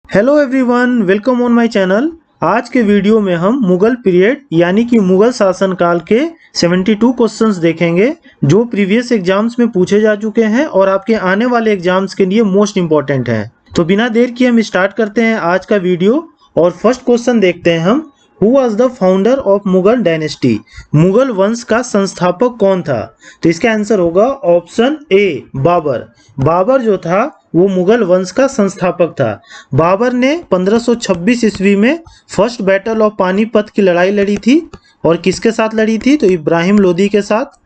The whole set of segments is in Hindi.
Hello everyone, welcome on my channel. आज के वीडियो में हम मुगल पीरियड यानी कि मुगल शासनकाल के 72 क्वेश्चंस देखेंगे जो प्रीवियस एग्जाम्स में पूछे जा चुके हैं और आपके आने वाले एग्जाम्स के लिए मोस्ट इंपॉर्टेंट हैं। तो बिना देर किए हम स्टार्ट करते हैं आज का वीडियो और फर्स्ट क्वेश्चन देखते हैं हम। Who was the founder of Mughal dynasty? Mughal वंश का संस्थापक कौन था? तो इसका आंसर होगा ऑप्शन ए बाबर। बाबर जो था वो मुगल वंश का संस्थापक था। बाबर ने 1526 ईस्वी में फर्स्ट बैटल ऑफ पानीपत की लड़ाई लड़ी थी और किसके साथ लड़ी थी? तो इब्राहिम लोदी के साथ।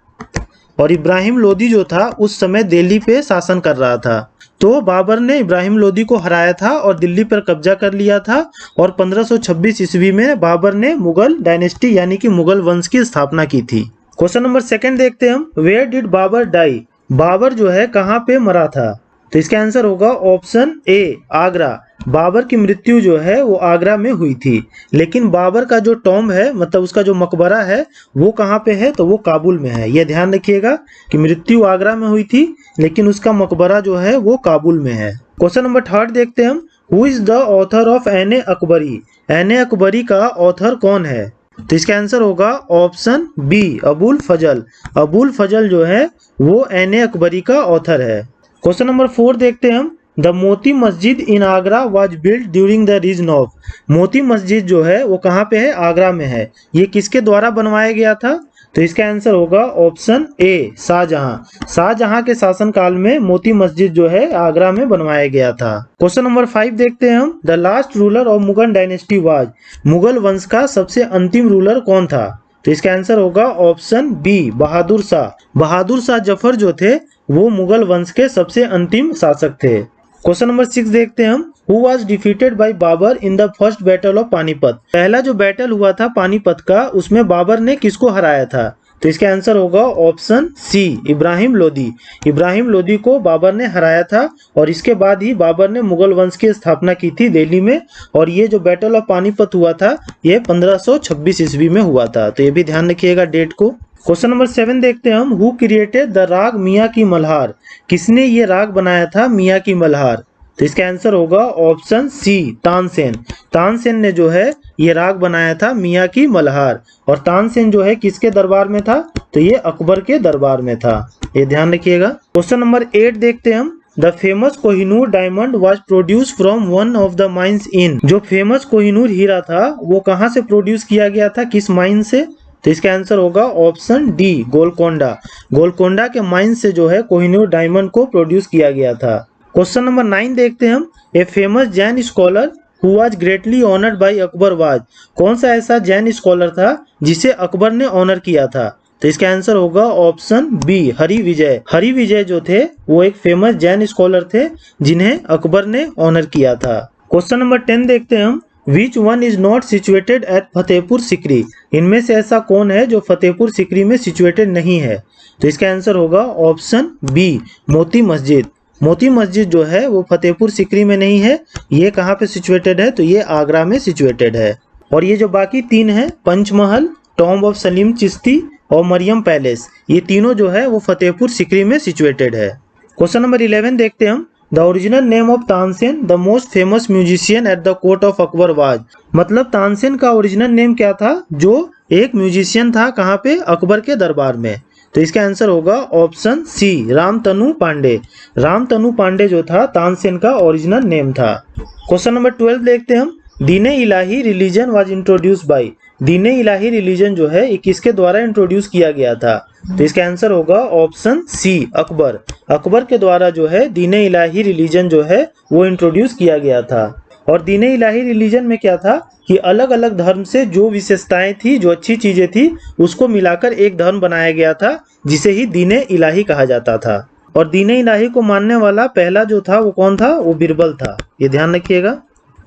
और इब्राहिम लोदी जो था उस समय दिल्ली पे शासन कर रहा था। तो बाबर ने इब्राहिम लोदी को हराया था और दिल्ली पर कब्जा कर लिया था और 1526 ईस्वी में बाबर ने मुगल डायनेस्टी यानी कि मुगल वंश की स्थापना की थी। क्वेश्चन नंबर सेकंड देखते हैं हम। Where did Babur die? Babur जो है कहाँ पे मरा था? तो इसका आंसर होगा ऑप्शन ए आगरा। बाबर की मृत्यु जो है वो आगरा में हुई थी, लेकिन बाबर का जो टॉम्ब है मतलब उसका जो मकबरा है वो कहाँ पे है? तो वो काबुल में है। यह ध्यान रखिएगा कि मृत्यु आगरा में हुई थी लेकिन उसका मकबरा जो है वो काबुल में है। क्वेश्चन नंबर थर्ड देखते हैं हम। Who is the author of Ain i Akbari? Ain i Akbari का ऑथर कौन है? तो इसका आंसर होगा ऑप्शन बी अबुल फजल। अबुल फजल जो है वो एन ए अकबरी का ऑथर है। क्वेश्चन नंबर 4 देखते हैं हम। The Moti Masjid in Agra was built during the reign of? Moti Masjid जो है वो कहाँ पे है? आगरा में है। ये किसके द्वारा बनवाया गया था? तो इसका आंसर होगा ऑप्शन ए शाहजहां। शाहजहां के शासनकाल में मोती मस्जिद जो है आगरा में बनवाया गया था। क्वेश्चन नंबर 5 देखते हैं हम। The last ruler of Mughal dynasty was? Mughal वंश का सबसे अंतिम रूलर कौन था? तो इसका आंसर होगा ऑप्शन बी बहादुर शाह। बहादुर शाह जफर जो थे वो मुगल वंश के सबसे अंतिम शासक थे। क्वेश्चन नंबर 6 देखते हैं हम। Who was defeated by Babur in the first battle of Panipat? पहला जो बैटल हुआ था पानीपत का उसमें बाबर ने किसको हराया था? तो इसका आंसर होगा ऑप्शन सी इब्राहिम लोदी। इब्राहिम लोदी को बाबर ने हराया था और इसके बाद ही बाबर ने मुगल वंश की स्थापना की थी दिल्ली में। और ये जो बैटल ऑफ पानीपत हुआ था ये 1526 ईस्वी में हुआ था। तो ये भी ध्यान रखिएगा डेट को। क्वेश्चन नंबर 7 देखते हैं हम। हु क्रिएटेड द राग मियाँ की मल्हार? किसने ये राग बनाया था मियाँ की मल्हार? तो इसका आंसर होगा ऑप्शन सी तानसेन। तानसेन ने जो है ये राग बनाया था मियाँ की मल्हार। और तानसेन जो है किसके दरबार में था? तो ये अकबर के दरबार में था। ये ध्यान रखिएगा। क्वेश्चन नंबर 8 देखते हैं हम। The famous Kohinoor diamond was produce from one of the mines इन? जो फेमस कोहिनूर हीरा था वो कहाँ से प्रोड्यूस किया गया था, किस माइन से? तो इसका आंसर होगा ऑप्शन डी गोलकोंडा। गोलकोंडा के माइन से जो है कोहिनूर डायमंड को प्रोड्यूस किया गया था। क्वेश्चन नंबर 9 देखते हैं हम। A famous Jain scholar who was greatly honoured bye Akbar was? कौन सा ऐसा जैन स्कॉलर था जिसे अकबर ने ऑनर किया था? तो इसका आंसर होगा ऑप्शन बी हरि विजय। हरि विजय जो थे वो एक फेमस जैन स्कॉलर थे जिन्हें अकबर ने ऑनर किया था। क्वेश्चन नंबर 10 देखते हैं हम। Which one is not situated at Fatehpur Sikri? इनमें से ऐसा कौन है जो फतेहपुर सिकरी में सिचुएटेड नहीं है? तो इसका आंसर होगा ऑप्शन बी मोती मस्जिद। मोती मस्जिद जो है वो फतेहपुर सिकरी में नहीं है। ये कहाँ पे सिचुएटेड है? तो ये आगरा में सिचुएटेड है। और ये जो बाकी तीन है पंचमहल, टॉम्ब ऑफ सलीम चिश्ती और मरियम पैलेस, ये तीनों जो है वो फतेहपुर सिकरी में सिचुएटेड है। क्वेश्चन नंबर 11 देखते हैं हम। The original name of Tansen the most famous musician at the court of Akbar was? मतलब तानसेन का ओरिजिनल नेम क्या था जो एक म्यूजिशियन था कहाँ पे? अकबर के दरबार में। तो इसका आंसर होगा ऑप्शन सी रामतनु पांडे। रामतनु पांडे जो था तानसेन का ओरिजिनल नेम था। क्वेश्चन नंबर 12 देखते हैं हम। दीने इलाही रिलीजन वाज इंट्रोड्यूस बाय? दीने इलाही रिलीजन जो है ये किसके द्वारा इंट्रोड्यूस किया गया था? तो इसका आंसर होगा ऑप्शन सी अकबर। अकबर के द्वारा जो है दीने इलाही रिलीजन जो है वो इंट्रोड्यूस किया गया था। और दीने इलाही रिलीजन में क्या था कि अलग अलग धर्म से जो विशेषताएं थी, जो अच्छी चीजें थी, उसको मिलाकर एक धर्म बनाया गया था जिसे ही दीने इलाही कहा जाता था। और दीने इलाही को मानने वाला पहला जो था वो कौन था? वो बिरबल था। ये ध्यान रखिएगा।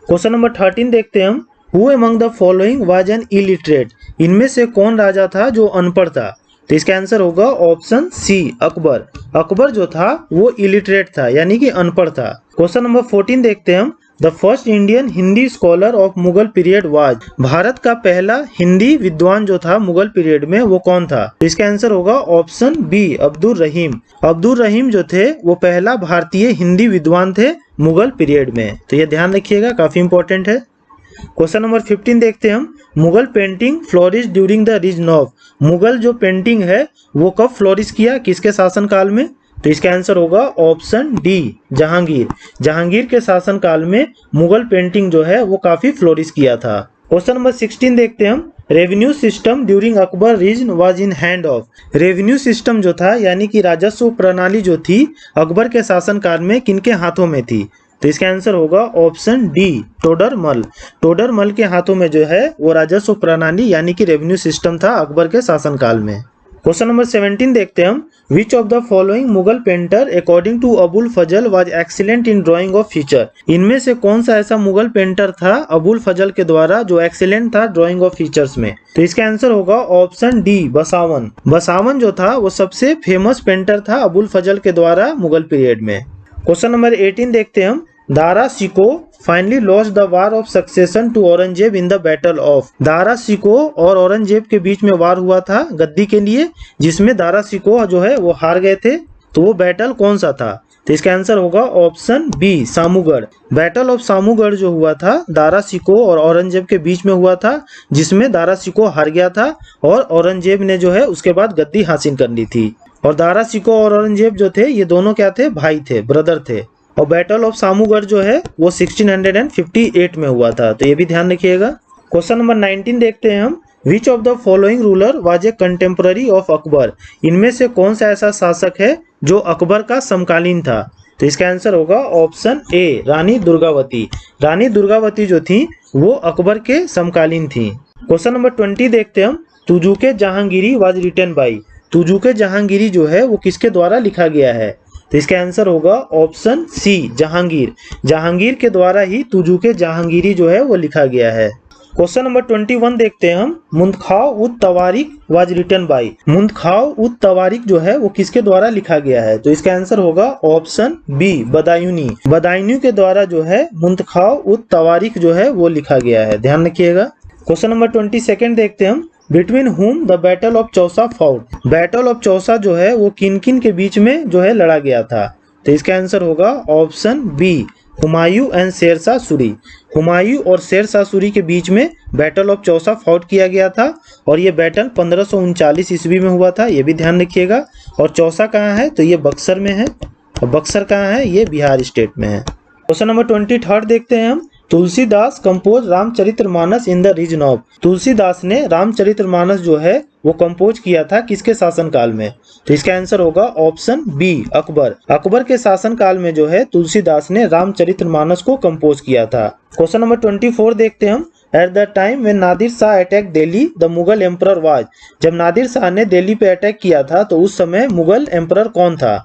क्वेश्चन नंबर 13 देखते हैं हम। Who among the following was an illiterate? इनमें से कौन राजा था जो अनपढ़ था? तो इसका आंसर होगा ऑप्शन सी अकबर। अकबर जो था वो इलिटरेट था यानी कि अनपढ़ था। क्वेश्चन नंबर 14 देखते हैं हम। The first Indian Hindi scholar of Mughal period was. Bharat का पहला हिंदी विद्वान जो था मुगल पीरियड में वो कौन था? तो इसका आंसर होगा ऑप्शन बी, अब्दुल रहीम। अब्दुल रहीम जो थे वो पहला भारतीय हिंदी विद्वान थे मुगल पीरियड में। तो ये ध्यान रखिएगा, काफी इंपॉर्टेंट है। क्वेश्चन नंबर 15 देखते हैं हम। Mughal painting flourish during the reign of. Mughal जो पेंटिंग है वो कब फ्लोरिश किया, किसके शासन काल में? तो इसका आंसर होगा ऑप्शन डी, जहांगीर। जहांगीर के शासन काल में मुगल पेंटिंग जो है वो काफी फ्लोरिश किया था। क्वेश्चन नंबर 16 देखते हैं हम। Revenue system during Akbar reign was in hand of. Revenue system जो था यानी कि राजस्व प्रणाली जो थी अकबर के शासन काल में किनके हाथों में थी? तो इसका आंसर होगा ऑप्शन डी, टोडरमल। टोडरमल के हाथों में जो है वो राजस्व प्रणाली यानी कि रेवेन्यू सिस्टम था अकबर के शासनकाल में। क्वेश्चन नंबर 17 देखते हैं हम। Which of the following Mughal painter according to Abul Fazl was excellent in drawing of feature. इनमें से कौन सा ऐसा मुगल पेंटर था अबुल फजल के द्वारा जो एक्सीलेंट था ड्राइंग ऑफ फीचर्स में? तो इसका आंसर होगा ऑप्शन डी, बसावन। बसावन जो था वो सबसे फेमस पेंटर था अबुल फजल के द्वारा मुगल पीरियड में। क्वेश्चन नंबर 18 देखते हैं हम। Dara Shikoh finally lost the war of succession to Aurangzeb in the battle of. Dara Shikoh और औरंगजेब के बीच में वार हुआ था गद्दी के लिए, जिसमें दारा शिको जो है वो हार गए थे। तो वो बैटल कौन सा था? तो इसका आंसर होगा option B, Samugarh. Battle of Samugarh जो हुआ था दारा शिको और औरंगजेब के बीच में हुआ था, जिसमें दारा शिको हार गया था और औरंगजेब ने जो है उसके बाद गद्दी हासिल कर ली थी। और दारा शिको और औरंगजेब जो थे ये दोनों क्या थे? भाई थे, ब्रदर थे। और बैटल ऑफ सामूगढ़ जो है वो 1658 में हुआ था। तो ये भी ध्यान रखिएगा। क्वेश्चन नंबर 19 देखते हैं हम। Which of the following ruler was a contemporary of Akbar. इनमें से कौन सा ऐसा शासक है जो अकबर का समकालीन था? तो इसका आंसर होगा ऑप्शन ए, रानी दुर्गावती। रानी दुर्गावती जो थी वो अकबर के समकालीन थी। क्वेश्चन नंबर 20 देखते हैं हम। Tuzuk-e Jahangiri was written by. Tuzuk-e Jahangiri जो है वो किसके द्वारा लिखा गया है? तो इसका आंसर होगा ऑप्शन सी, जहांगीर। जहांगीर के द्वारा ही तुजुके जहांगीरी जो है वो लिखा गया है। क्वेश्चन नंबर 21 देखते हैं हम। मुंतखाव उत तवारिक वाज रिटन बाई। मुंतखाव उत तवारिक जो है वो किसके द्वारा लिखा गया है? तो इसका आंसर होगा ऑप्शन बी, बदायूनी। बदायूनी के द्वारा जो है मुंतखाव उत तवारिक जो है वो लिखा गया है, ध्यान रखिएगा। क्वेश्चन नंबर 22 देखते हैं हम। Between whom the battle of Chausa fought. Battle of Chausa जो है वो किन किन के बीच में जो है लड़ा गया था? तो इसका आंसर होगा option B, Humayun and Sher Shah Suri. Humayun और शेरशाह सूरी के बीच में बैटल ऑफ चौसा फाउट किया गया था और ये बैटल 1539 ईस्वी में हुआ था, ये भी ध्यान रखिएगा। और चौसा कहाँ है? तो ये बक्सर में है। और बक्सर कहाँ है? ये बिहार स्टेट में है। क्वेश्चन नंबर 23 देखते हैं हम। Tulsidas compose Ramcharitmanas in the reign of. Tulsidas ने रामचरितमानस जो है वो कंपोज किया था किसके शासन काल में? तो इसका आंसर होगा ऑप्शन बी, अकबर। अकबर के शासन काल में जो है तुलसीदास ने रामचरितमानस को कंपोज किया था। क्वेश्चन नंबर 24 देखते हैं हम। At the time when Nadir Shah attack Delhi the Mughal emperor was. जब नादिर शाह ने दिल्ली पे अटैक किया था तो उस समय मुगल एम्परर कौन था?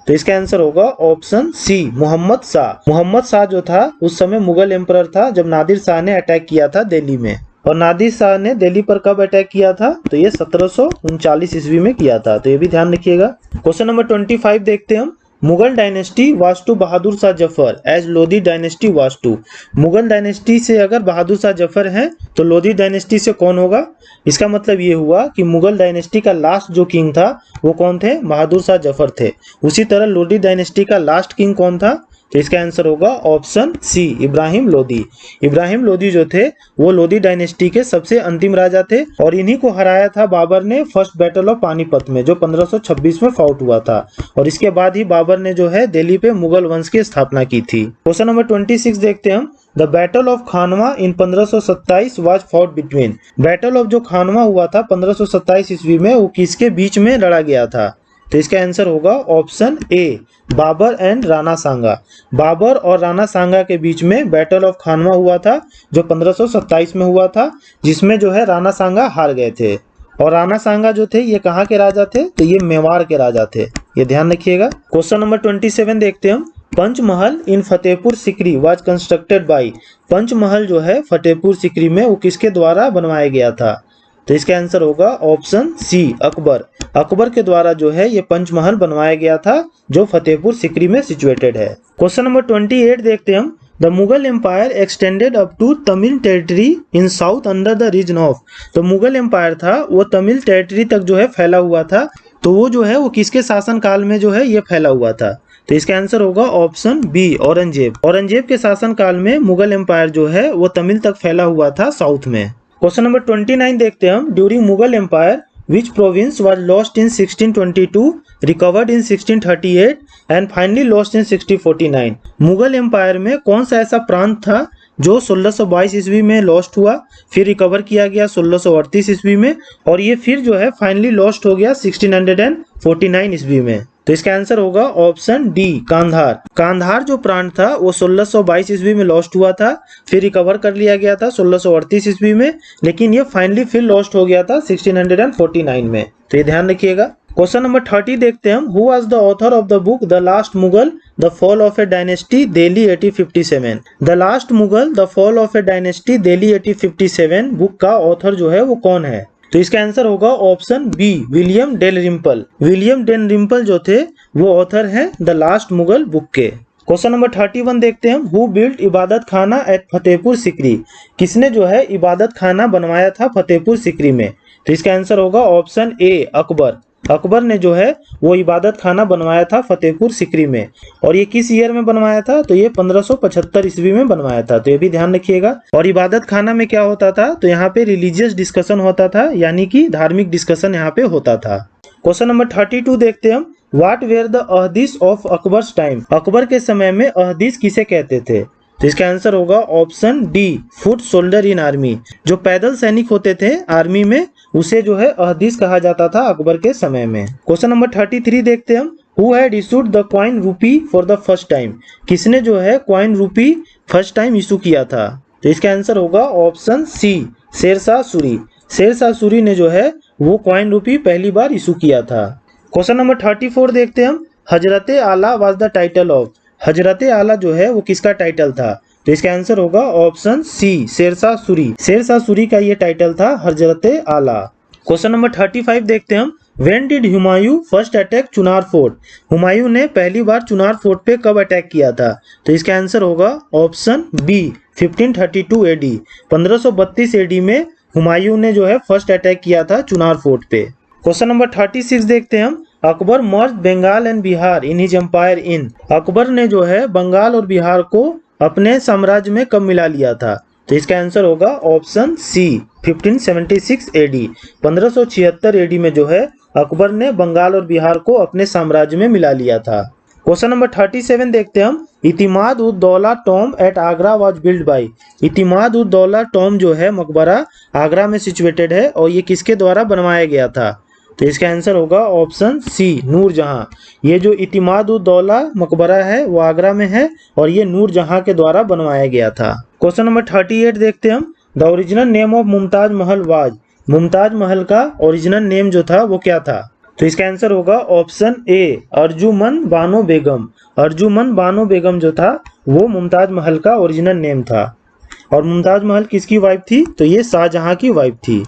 तो इसका आंसर होगा ऑप्शन सी, मोहम्मद शाह। मोहम्मद शाह जो था उस समय मुगल एम्परर था जब नादिर शाह ने अटैक किया था दिल्ली में। और नादिर शाह ने दिल्ली पर कब अटैक किया था? तो ये 1739 ईस्वी में किया था, तो ये भी ध्यान रखिएगा। क्वेश्चन नंबर 25 देखते हैं हम। Mughal dynasty was to Bahadur Shah Zafar as Lodi dynasty was to. Mughal dynasty से अगर बहादुर शाह जफर हैं तो लोधी डायनेस्टी से कौन होगा? इसका मतलब ये हुआ कि मुगल डायनेस्टी का लास्ट जो किंग था वो कौन थे? बहादुर शाह जफर थे। उसी तरह लोधी डायनेस्टी का लास्ट किंग कौन था? तो इसका आंसर होगा ऑप्शन सी, इब्राहिम लोधी। इब्राहिम लोधी जो थे वो लोधी डायनेस्टी के सबसे अंतिम राजा थे और इन्हीं को हराया था बाबर ने फर्स्ट बैटल ऑफ पानीपत में जो 1526 में फाउट हुआ था। और इसके बाद ही बाबर ने जो है दिल्ली पे मुगल वंश की स्थापना की थी। क्वेश्चन नंबर 26 देखते हैं हम। The battle of Khanwa in 1527 was fought between. Battle of जो खानवा हुआ था 1527 ईस्वी में वो किसके बीच में लड़ा गया था? तो इसका आंसर होगा option A, Babur and Rana Sanga. Babur और राणा सांगा के बीच में बैटल ऑफ खानवा हुआ था जो 1527 में हुआ था, जिसमें जो है राणा सांगा हार गए थे। और राणा सांगा जो थे ये कहाँ के राजा थे? तो ये मेवाड़ के राजा थे, ये ध्यान रखिएगा। क्वेश्चन नंबर 27 देखते हैं हम। Panch Mahal in Fatehpur Sikri was constructed by. Panch Mahal जो है फतेहपुर सिकरी में वो किसके द्वारा बनवाया गया था? तो इसका आंसर होगा ऑप्शन सी, अकबर। अकबर के द्वारा जो है ये पंचमहल बनवाया गया था जो फतेहपुर सिकरी में सिचुएटेड है। क्वेश्चन नंबर 28 देखते हैं हम। The Mughal empire extended up to Tamil territory in south under the reign of. तो मुगल एम्पायर था वो तमिल टेरिटरी तक जो है फैला हुआ था, तो वो जो है वो किसके शासन काल में जो है ये फैला हुआ था? तो इसका आंसर होगा ऑप्शन बी, औरंगजेब। औरंगजेब के शासन काल में मुगल एम्पायर जो है वो तमिल तक फैला हुआ था, साउथ में। क्वेश्चन नंबर 29 देखते हैं हम। During Mughal empire which province was lost in 1622, recovered in 1638 and finally lost in 1649? Mughal empire में कौन सा ऐसा प्रांत था जो 1622 ईस्वी में लॉस्ट हुआ, फिर रिकवर किया गया 1638 ईस्वी में, और ये फिर जो है फाइनली लॉस्ट हो गया 1649 ईस्वी में? तो इसका आंसर होगा ऑप्शन डी, कांधार। कांधार जो प्रांत था वो 1622 ईस्वी में लॉस्ट हुआ था, फिर रिकवर कर लिया गया था 1638 ईस्वी में, लेकिन ये फाइनली फिर लॉस्ट हो गया था 1649 में। तो ये ध्यान रखिएगा। क्वेश्चन नंबर 30 देखते हैं हम। Who was the author of the book the last Mughal the fall of a dynasty Delhi 1857? The last Mughal the fall of a dynasty Delhi 1857 book का ऑथर जो है वो कौन है? तो इसका आंसर होगा option B, William Dalrymple. William Dalrymple जो थे वो ऑथर हैं द लास्ट मुगल बुक के। क्वेश्चन नंबर 31 देखते हैं हम। हु बिल्ट इबादत खाना एट फतेहपुर सिकरी? किसने जो है इबादत खाना बनवाया था फतेहपुर सिकरी में? तो इसका आंसर होगा ऑप्शन ए, अकबर। अकबर ने जो है वो इबादत खाना बनवाया था फतेहपुर सिकरी में। और ये किस ईयर में बनवाया था? तो ये 1575 ईस्वी में बनवाया था। तो ये भी ध्यान रखिएगा। और इबादत खाना में क्या होता था? तो यहाँ पे रिलीजियस डिस्कशन होता था, यानी कि धार्मिक डिस्कशन यहाँ पे होता था। क्वेश्चन नंबर 32 देखते हैं हम। What were the Ahadis of Akbar's time? Akbar के समय में अहदीस किसे कहते थे? तो इसका आंसर होगा ऑप्शन डी, फुट सोल्जर इन आर्मी। जो पैदल सैनिक होते थे आर्मी में, उसे जो है अहदीस कहा जाता था अकबर के समय में। क्वेश्चन नंबर 33 देखते हैं हम। Who had issued the coin रूपी फॉर द फर्स्ट टाइम? किसने जो है कॉइन रूपी फर्स्ट टाइम इशू किया था? तो इसका आंसर होगा ऑप्शन सी, शेरशाह सूरी। शेरशाह सूरी ने जो है वो कॉइन रूपी पहली बार इशू किया था। क्वेश्चन नंबर 34 देखते हैं हम। हजरत आला वाज द टाइटल ऑफ? हजरत आला जो है वो किसका टाइटल था? तो इसका आंसर होगा ऑप्शन सी, शेरशाह सूरी। शेरशाह सूरी का ये टाइटल था हजरत आला। क्वेश्चन नंबर 35 देखते हैं हम। When did Humayun first attack Chunar fort? Humayun ने पहली बार चुनार फोर्ट पे कब अटैक किया था? तो इसका आंसर होगा ऑप्शन बी, 1532 एडी। 1532 एडी में हुमायूं ने जो है फर्स्ट अटैक किया था चुनार फोर्ट पे। क्वेश्चन नंबर 36 देखते हैं हम। Akbar merge Bengal and Bihar in his empire in? Akbar ने जो है बंगाल और बिहार को अपने साम्राज्य में कब मिला लिया था? तो इसका आंसर होगा ऑप्शन सी, 1576 एडी। 1576 एडी में जो है अकबर ने बंगाल और बिहार को अपने साम्राज्य में मिला लिया था। क्वेश्चन नंबर 37 देखते हैं हम। Itimad ud Daula tomb at Agra was build by? Itimad ud Daula Tom जो है मकबरा आगरा में सिचुएटेड है, और ये किसके द्वारा बनवाया गया था? तो इसका आंसर होगा ऑप्शन सी, नूरजहां। ये जो इतिमाद उद दौला मकबरा है वो आगरा में है, और ये नूरजहां के द्वारा बनवाया गया था। क्वेश्चन नंबर 38 देखते हैं हम। The original name of Mumtaz Mahal was? Mumtaz Mahal का ओरिजिनल नेम जो था वो क्या था? तो इसका आंसर होगा ऑप्शन ए, अर्जुमन बानो बेगम। अर्जुमन बानो बेगम जो था वो मुमताज महल का ओरिजिनल नेम था। और मुमताज महल किसकी वाइफ थी? तो ये शाहजहां की वाइफ थी।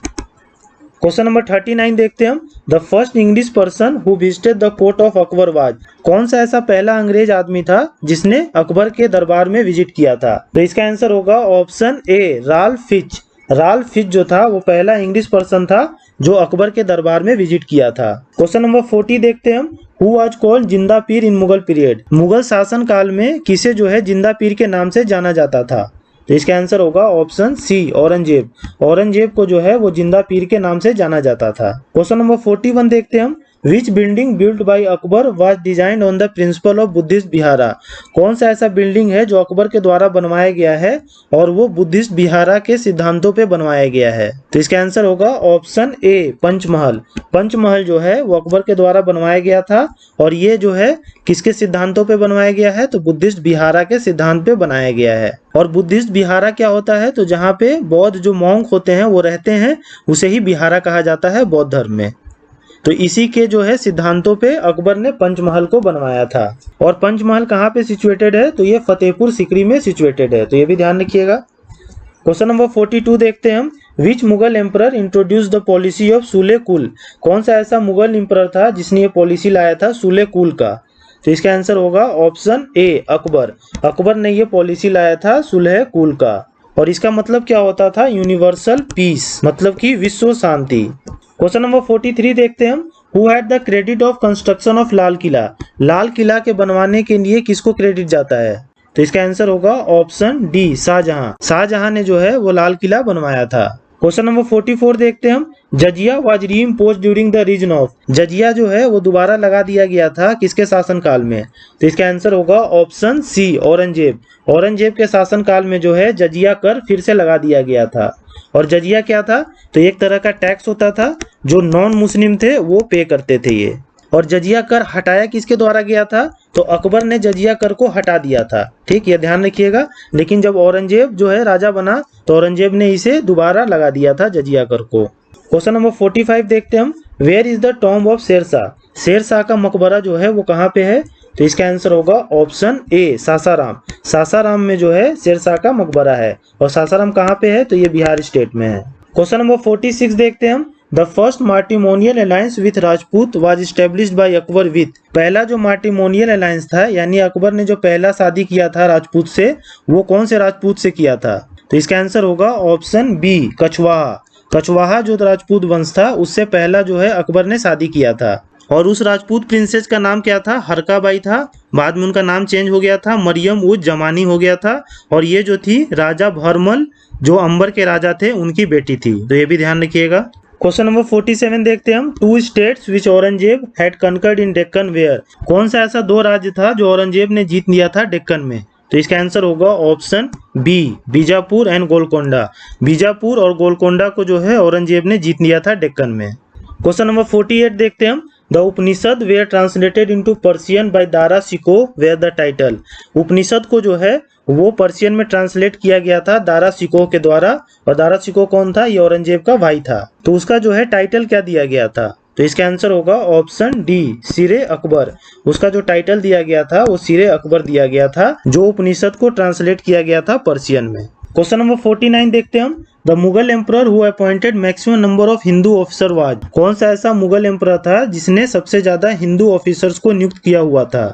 क्वेश्चन नंबर 39 देखते हैं हम। The first English person who visited the court of Akbar was? कौन सा ऐसा पहला अंग्रेज आदमी था जिसने अकबर के दरबार में विजिट किया था? तो इसका आंसर होगा ऑप्शन ए, राल्फ फिच। राल्फ फिच जो था वो पहला इंग्लिश पर्सन था जो अकबर के दरबार में विजिट किया था। क्वेश्चन नंबर 40 देखते हैं हम। हु वाज कॉल्ड जिंदा पीर इन मुगल पीरियड? मुगल शासन काल में किसे जो है जिंदा पीर के नाम से जाना जाता था? तो इसका आंसर होगा ऑप्शन सी, औरंगजेब। औरंगजेब को जो है वो जिंदा पीर के नाम से जाना जाता था। क्वेश्चन नंबर 41 देखते हैं हम। Which building built by Akbar was designed on the principle of Buddhist vihara? कौन सा ऐसा बिल्डिंग है जो अकबर के द्वारा बनवाया गया है और वो बुद्धिस्ट विहारा के सिद्धांतों पे बनवाया गया है? तो इसका आंसर होगा ऑप्शन ए, पंचमहल। पंचमहल जो है वो अकबर के द्वारा बनवाया गया था, और ये जो है किसके सिद्धांतों पे बनवाया गया है? तो बुद्धिस्ट विहारा के सिद्धांत पे बनाया गया है। और बुद्धिस्ट विहारा क्या होता है? तो जहाँ पे बौद्ध जो मॉन्क होते हैं वो रहते हैं, उसे ही विहारा कहा जाता है बौद्ध धर्म में। तो इसी के जो है सिद्धांतों पे अकबर ने पंचमहल को बनवाया था। और पंचमहल कहाँ पे सिचुएटेड है? तो ये फतेहपुर सिकरी में सिचुएटेड है। तो ये भी ध्यान रखिएगा। क्वेश्चन नंबर 42 देखते हैं हम। Which Mughal emperor introduce the policy of Sulh-e Kul? कौन सा ऐसा मुगल एम्परर था जिसने ये पॉलिसी लाया था सूले कुल का? तो इसका आंसर होगा ऑप्शन ए अकबर। अकबर ने ये पॉलिसी लाया था सुलह कुल का, और इसका मतलब क्या होता था? यूनिवर्सल पीस, मतलब कि विश्व शांति। क्वेश्चन नंबर 43 देखते हैं हम। Who had the credit of construction of Lal Qila? Lal Qila के बनवाने के लिए किसको क्रेडिट जाता है? तो इसका आंसर होगा ऑप्शन डी शाहजहां। शाहजहां ने जो है वो लाल किला बनवाया था। क्वेश्चन नंबर 44 देखते हैं हम। Jizya was reimposed during the reign of? Jizya जो है वो दोबारा लगा दिया गया था किसके शासनकाल में? तो इसका आंसर होगा ऑप्शन सी औरंगजेब। औरंगजेब के शासनकाल में जो है जजिया कर फिर से लगा दिया गया था। और जजिया क्या था? तो एक तरह का टैक्स होता था जो नॉन मुस्लिम थे वो पे करते थे ये। और जजिया कर हटाया किसके द्वारा गया था? तो अकबर ने जजिया कर को हटा दिया था। ठीक, ये ध्यान रखिएगा। लेकिन जब औरंगजेब जो है राजा बना तो औरंगजेब ने इसे दोबारा लगा दिया था जजिया कर को। क्वेश्चन नंबर 45 देखते हैं हम। Where is the tomb of Sher Shah? Sher Shah का मकबरा जो है वो कहाँ पे है? तो इसका आंसर होगा ऑप्शन ए सासाराम। सासाराम में जो है शेरशाह का मकबरा है। और सासाराम कहाँ पे है? तो ये बिहार स्टेट में है। क्वेश्चन नंबर 46 देखते हैं हम। The first matrimonial alliance with Rajput was established by Akbar with? पहला जो मार्टिमोनियल अलायंस था, यानी अकबर ने जो पहला शादी किया था राजपूत से, वो कौन से राजपूत से किया था? तो इसका आंसर होगा ऑप्शन बी कछवाहा। कछवाहा जो राजपूत वंश था उससे पहला जो है अकबर ने शादी किया था। और उस राजपूत प्रिंसेस का नाम क्या था? हरकाबाई था। बाद में उनका नाम चेंज हो गया था, मरियम उज जमानी हो गया था। और ये जो थी राजा भरमल जो अंबर के राजा थे उनकी बेटी थी। तो ये भी ध्यान रखिएगा। क्वेश्चन नंबर 47 देखते हैं हम। Two states which Aurangzeb had conquered in Deccan were? कौन सा ऐसा दो राज्य था जो औरंगजेब ने जीत लिया था डेक्कन में? तो इसका आंसर होगा option B Bijapur and Golconda. Bijapur और गोलकोंडा को जो है औरंगजेब ने जीत लिया था डेक्कन में। क्वेश्चन नंबर 48 देखते हैं हम। The Upanishad were translated into Persian by Dara Shikoh were the title? Upanishad को जो है वो पर्शियन में ट्रांसलेट किया गया था दारा शिको के द्वारा। और दारा शिको कौन था? ये औरंगजेब का भाई था। तो उसका जो है टाइटल क्या दिया गया था? तो इसका आंसर होगा ऑप्शन डी सिरे अकबर। उसका जो टाइटल दिया गया था वो सिरे अकबर दिया गया था, जो उपनिषद को ट्रांसलेट किया गया था पर्शियन में। क्वेश्चन नंबर 49 देखते हैं हम। The Mughal emperor who appointed maximum number of Hindu officer was? कौन सा ऐसा मुगल एम्परर था जिसने सबसे ज्यादा हिंदू ऑफिसर्स को नियुक्त किया हुआ था?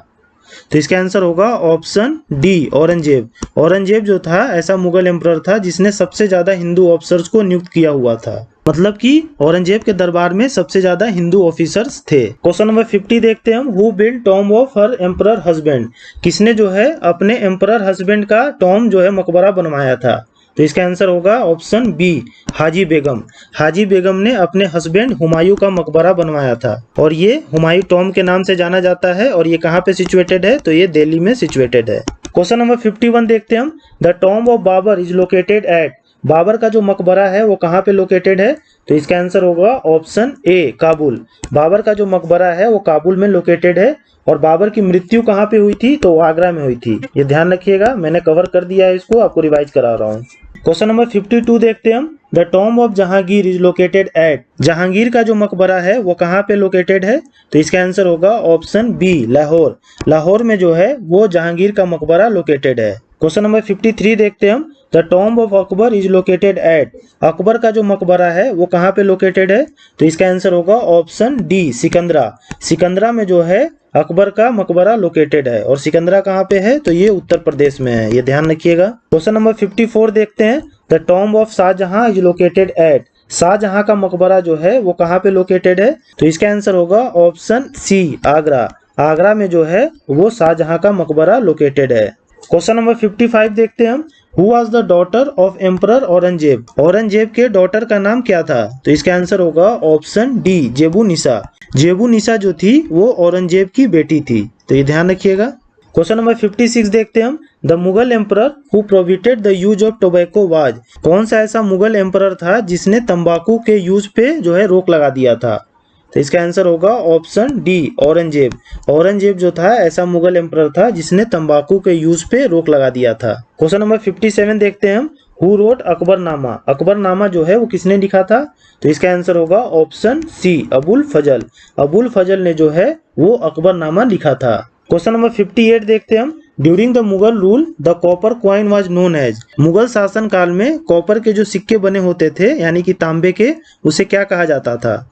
तो इसका आंसर होगा ऑप्शन डी औरंगजेब। औरंगजेब जो था ऐसा मुगल एम्परर था जिसने सबसे ज्यादा हिंदू ऑफिसर्स को नियुक्त किया हुआ था। मतलब कि औरंगजेब के दरबार में सबसे ज्यादा हिंदू ऑफिसर्स थे। क्वेश्चन नंबर 50 देखते हैं हम। Who build tomb of her emperor husband? किसने जो है अपने एम्परर हस्बैंड का टॉम्ब जो है मकबरा बनवाया था? तो इसका आंसर होगा ऑप्शन बी हाजी बेगम। हाजी बेगम ने अपने हस्बैंड हुमायूं का मकबरा बनवाया था। और ये हुमायूं टॉम्ब के नाम से जाना जाता है। और ये कहाँ पे सिचुएटेड है? तो ये दिल्ली में सिचुएटेड है। क्वेश्चन नंबर 51 देखते हैं हम। The tomb of Babur is located at? Babur का जो मकबरा है वो कहाँ पे लोकेटेड है? तो इसका आंसर होगा ऑप्शन ए काबुल। बाबर का जो मकबरा है वो काबुल में लोकेटेड है। और बाबर की मृत्यु कहाँ पे हुई थी? तो आगरा में हुई थी। ये ध्यान रखिएगा, मैंने कवर कर दिया है इसको, आपको रिवाइज करा रहा हूँ। क्वेश्चन नंबर 52 देखते हैं हम। The tomb of Jahangir is located eight? Jahangir का जो मकबरा है वो कहाँ पे लोकेटेड है? तो इसका आंसर होगा ऑप्शन बी लाहौर। लाहौर में जो है वो जहांगीर का मकबरा लोकेटेड है। क्वेश्चन नंबर 53 देखते हैं हम। The tomb of Akbar is located eight? Akbar का जो मकबरा है वो कहाँ पे लोकेटेड है? तो इसका आंसर होगा ऑप्शन डी सिकंदरा। सिकंदरा में जो है अकबर का मकबरा लोकेटेड है। और सिकंदरा कहाँ पे है? तो ये उत्तर प्रदेश में है, ये ध्यान रखिएगा। क्वेश्चन नंबर 54 देखते हैं। The tomb of Shah Jahan is located at? Shah Jahan का मकबरा जो है वो कहाँ पे लोकेटेड है? तो इसका आंसर होगा ऑप्शन सी आगरा। आगरा में जो है वो शाहजहां का मकबरा लोकेटेड है। क्वेश्चन नंबर 55 देखते हैं हम। Who was the daughter of emperor Aurangzeb? Aurangzeb के डॉटर का नाम क्या था? तो इसका आंसर होगा ऑप्शन डी जेबू निसा। जेबू निसा जो थी वो औरंगजेब की बेटी थी। तो ये ध्यान रखिएगा। क्वेश्चन नंबर 56 देखते हैं हम। The Mughal emperor who prohibited the use of tobacco was? कौन सा ऐसा मुगल एम्परर था जिसने तंबाकू के यूज पे जो है रोक लगा दिया था? तो इसका आंसर होगा ऑप्शन डी औरंगजेब। औरंगजेब जो था ऐसा मुगल एम्परर था जिसने तंबाकू के यूज पे रोक लगा दिया था। क्वेश्चन नंबर 57 देखते हैं हम। Who wrote Akbarnama? अकबरनामा जो है वो किसने लिखा था? तो इसका आंसर होगा ऑप्शन सी अबुल फजल। अबुल फजल ने जो है वो अकबरनामा लिखा था। क्वेश्चन नंबर 58 देखते हैं हम। During the Mughal rule the copper coin was known as? Mughal शासन काल में कॉपर के जो सिक्के बने होते थे यानी कि तांबे के, उसे क्या कहा जाता था?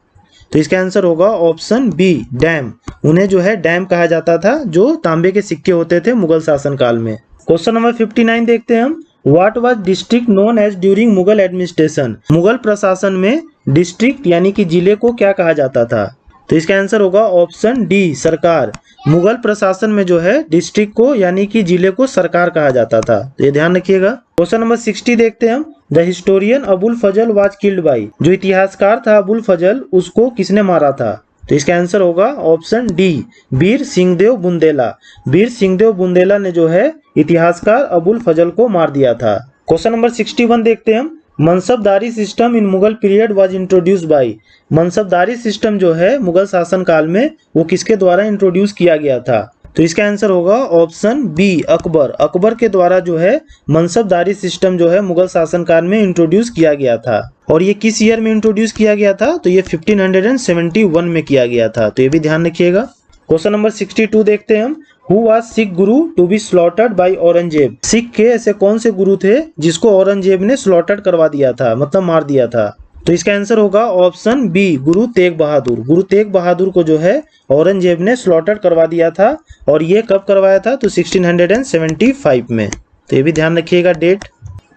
तो इसका आंसर होगा ऑप्शन बी डैम। उन्हें जो है डैम कहा जाता था, जो तांबे के सिक्के होते थे मुगल शासनकाल में। क्वेश्चन नंबर 59 देखते हैं हम। What was district known as during Mughal administration? Mughal प्रशासन में डिस्ट्रिक्ट यानी कि जिले को क्या कहा जाता था? तो इसका आंसर होगा ऑप्शन डी सरकार। मुगल प्रशासन में जो है डिस्ट्रिक्ट को यानी कि जिले को सरकार कहा जाता था, तो ये ध्यान रखिएगा। क्वेश्चन नंबर 60 देखते हैं हम। The historian Abul Fazl was killed by, जो इतिहासकार था अबुल फजल, उसको किसने मारा था? तो इसका आंसर होगा ऑप्शन डी वीर सिंहदेव बुंदेला। वीर सिंहदेव बुंदेला ने जो है इतिहासकार अबुल फजल को मार दिया था। क्वेश्चन नंबर 61 देखते हैं हम। Mansabdari system in Mughal period was introduce by. Mansabdari system जो है मुगल शासन काल में वो किसके द्वारा इंट्रोड्यूस किया गया था? तो इसका आंसर होगा ऑप्शन बी अकबर। अकबर के द्वारा जो है मनसबदारी सिस्टम जो है मुगल शासनकाल में इंट्रोड्यूस किया गया था। और ये किस ईयर में इंट्रोड्यूस किया गया था? तो ये 1571 में किया गया था, तो ये भी ध्यान रखिएगा। क्वेश्चन नंबर 62 देखते हैं हम। Who was Sikh guru to be slaughtered by Aurangzeb? Sikh के ऐसे कौन से गुरु थे जिसको औरंगजेब ने स्लॉटर्ड करवा दिया था, मतलब मार दिया था? तो इसका आंसर होगा ऑप्शन बी गुरु तेग बहादुर। गुरु तेग बहादुर को जो है औरंगजेब ने स्लॉटर्ड करवा दिया था। और ये कब करवाया था? तो 1675 में, तो ये भी ध्यान रखिएगा डेट।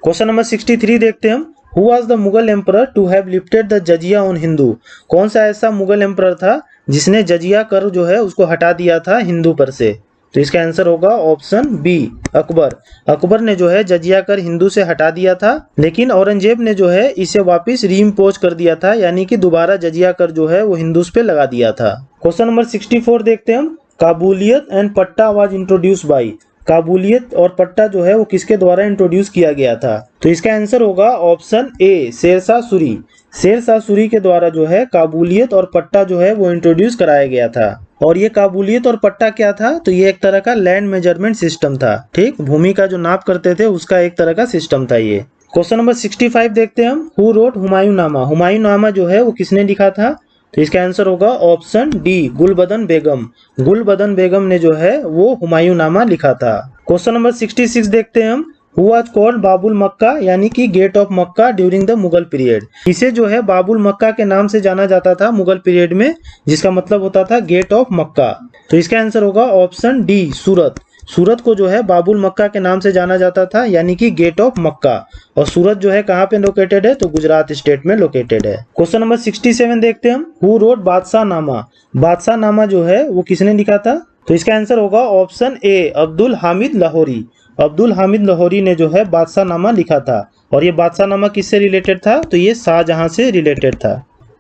क्वेश्चन नंबर 63 देखते हैं हम। Who was the Mughal emperor to have lifted the jizya on Hindu? कौन सा ऐसा मुगल एम्परर था जिसने जजिया कर जो है उसको हटा दिया था हिंदू पर से? तो इसका आंसर होगा ऑप्शन बी अकबर। अकबर ने जो है जजिया कर हिंदू से हटा दिया था, लेकिन औरंगजेब ने जो है इसे वापस रीइम्पोज कर दिया था, यानी कि दोबारा जजिया कर जो है वो हिंदूस पे लगा दिया था। क्वेश्चन नंबर 64 देखते हैं हम। काबुलियत एंड पट्टा वाज इंट्रोड्यूस बाई। काबुलियत और पट्टा जो है वो किसके द्वारा इंट्रोड्यूस किया गया था? तो इसका आंसर होगा ऑप्शन ए शेरशाह सूरी। शेरशाह सूरी के द्वारा जो है काबुलियत और पट्टा जो है वो इंट्रोड्यूस कराया गया था। और ये काबुलियत और पट्टा क्या था? तो ये एक तरह का लैंड मेजरमेंट सिस्टम था, ठीक, भूमि का जो नाप करते थे उसका एक तरह का सिस्टम था ये। क्वेश्चन नंबर 65 देखते हैं हम। Who wrote हुमायूंनामा? हुमायूंनामा जो है वो किसने लिखा था? तो इसका आंसर होगा ऑप्शन डी गुलबदन बेगम। गुलबदन बेगम ने जो है वो हुमायूंनामा लिखा था। क्वेश्चन नंबर 66 देखते हैं हम। Who was called Babul Mecca यानी कि gate of Mecca during the Mughal period? इसे जो है बाबुल मक्का के नाम से जाना जाता था मुगल पीरियड में, जिसका मतलब होता था गेट ऑफ मक्का। तो इसका आंसर होगा ऑप्शन डी सूरत। सूरत को जो है बाबुल मक्का के नाम से जाना जाता था, यानी कि गेट ऑफ मक्का। और सूरत जो है कहाँ पे लोकेटेड है? तो गुजरात स्टेट में लोकेटेड है। क्वेश्चन नंबर 67 देखते हैं हम। हु रोट बादशाह नामा? बादशाह नामा जो है वो किसने लिखा था? तो इसका आंसर होगा ऑप्शन ए अब्दुल हामिद लाहौरी। अब्दुल हामिद लाहौरी ने जो है बादशाह नामा लिखा था। और ये बादशाह नामा किससे रिलेटेड था? तो ये शाहजहां से रिलेटेड था।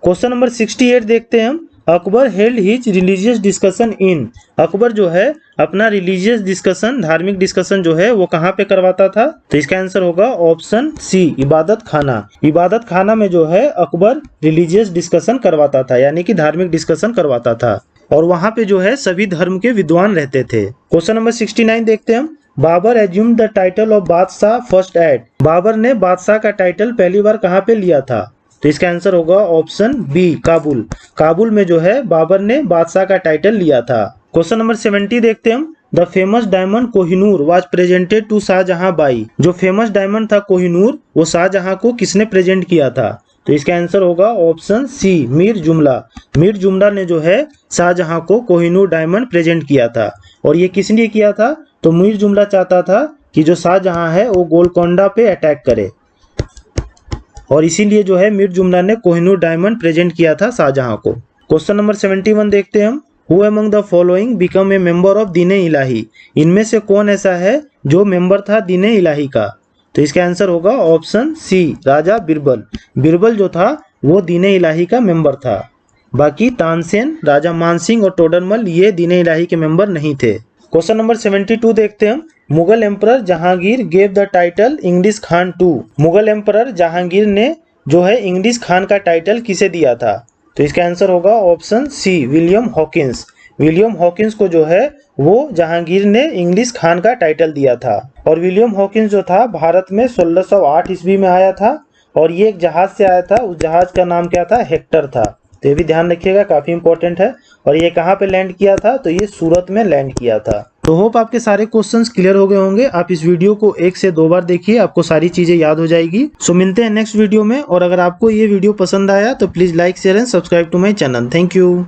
क्वेश्चन नंबर 68 देखते हैं हम। Akbar held his religious discussion in. Akbar जो है अपना रिलीजियस डिस्कशन, धार्मिक डिस्कशन जो है वो कहाँ पे करवाता था? तो इसका आंसर होगा ऑप्शन सी इबादत खाना। इबादत खाना में जो है अकबर रिलीजियस डिस्कशन करवाता था, यानी कि धार्मिक डिस्कशन करवाता था। और वहाँ पे जो है सभी धर्म के विद्वान रहते थे। क्वेश्चन नंबर 69 देखते हैं हम। Babur assumed the title of Badshah first at. Babur ने बादशाह का टाइटल पहली बार कहाँ पे लिया था? तो इसका आंसर होगा ऑप्शन बी काबुल। काबुल में जो है बाबर ने बादशाह का टाइटल लिया था। क्वेश्चन नंबर 70 देखते हैं हम। The famous diamond Kohinoor was presented to Shah Jahan by. जो फेमस डायमंड था कोहिनूर वो शाहजहां को किसने प्रेजेंट किया था? तो इसका आंसर होगा ऑप्शन सी मीर जुमला। मीर जुमला ने जो है शाहजहां को कोहिनूर डायमंड प्रेजेंट किया था। और ये किस लिए किया था? तो मीर जुमला चाहता था कि जो शाहजहां है वो गोलकोंडा पे अटैक करे, और इसीलिए जो है मीर जुमला ने कोहिनूर डायमंड प्रेजेंट किया था शाहजहां को। क्वेश्चन नंबर 71 देखते हैं हम। Who among the following become a member of Din-e Ilahi? इनमें से कौन ऐसा है जो मेंबर था दीन-ए इलाही का? तो इसका आंसर होगा ऑप्शन सी राजा बिरबल। बिरबल जो था वो दीन-ए इलाही का मेंबर था। बाकी तानसेन, राजा मानसिंह और टोडरमल ये दीन-ए इलाही के मेंबर नहीं थे। क्वेश्चन नंबर 72 देखते हैं हम। Mughal emperor Jahangir gave the title English Khan to. Mughal emperor Jahangir ने जो है इंग्लिश खान का टाइटल किसे दिया था? तो इसका आंसर होगा option C William Hawkins. William Hawkins को जो है वो जहांगीर ने इंग्लिश खान का टाइटल दिया था। और विलियम हॉकिंस जो था भारत में 1608 ईस्वी में आया था। और ये एक जहाज से आया था, उस जहाज का नाम क्या था? हेक्टर था। तो ये भी ध्यान रखिएगा, काफी इंपॉर्टेंट है। और ये कहाँ पे लैंड किया था? तो ये सूरत में लैंड किया था। तो होप आपके सारे क्वेश्चंस क्लियर हो गए होंगे। आप इस वीडियो को 1 से 2 बार देखिए, आपको सारी चीजें याद हो जाएगी। सो मिलते हैं नेक्स्ट वीडियो में। और अगर आपको ये वीडियो पसंद आया तो please like share and subscribe to my channel. Thank you.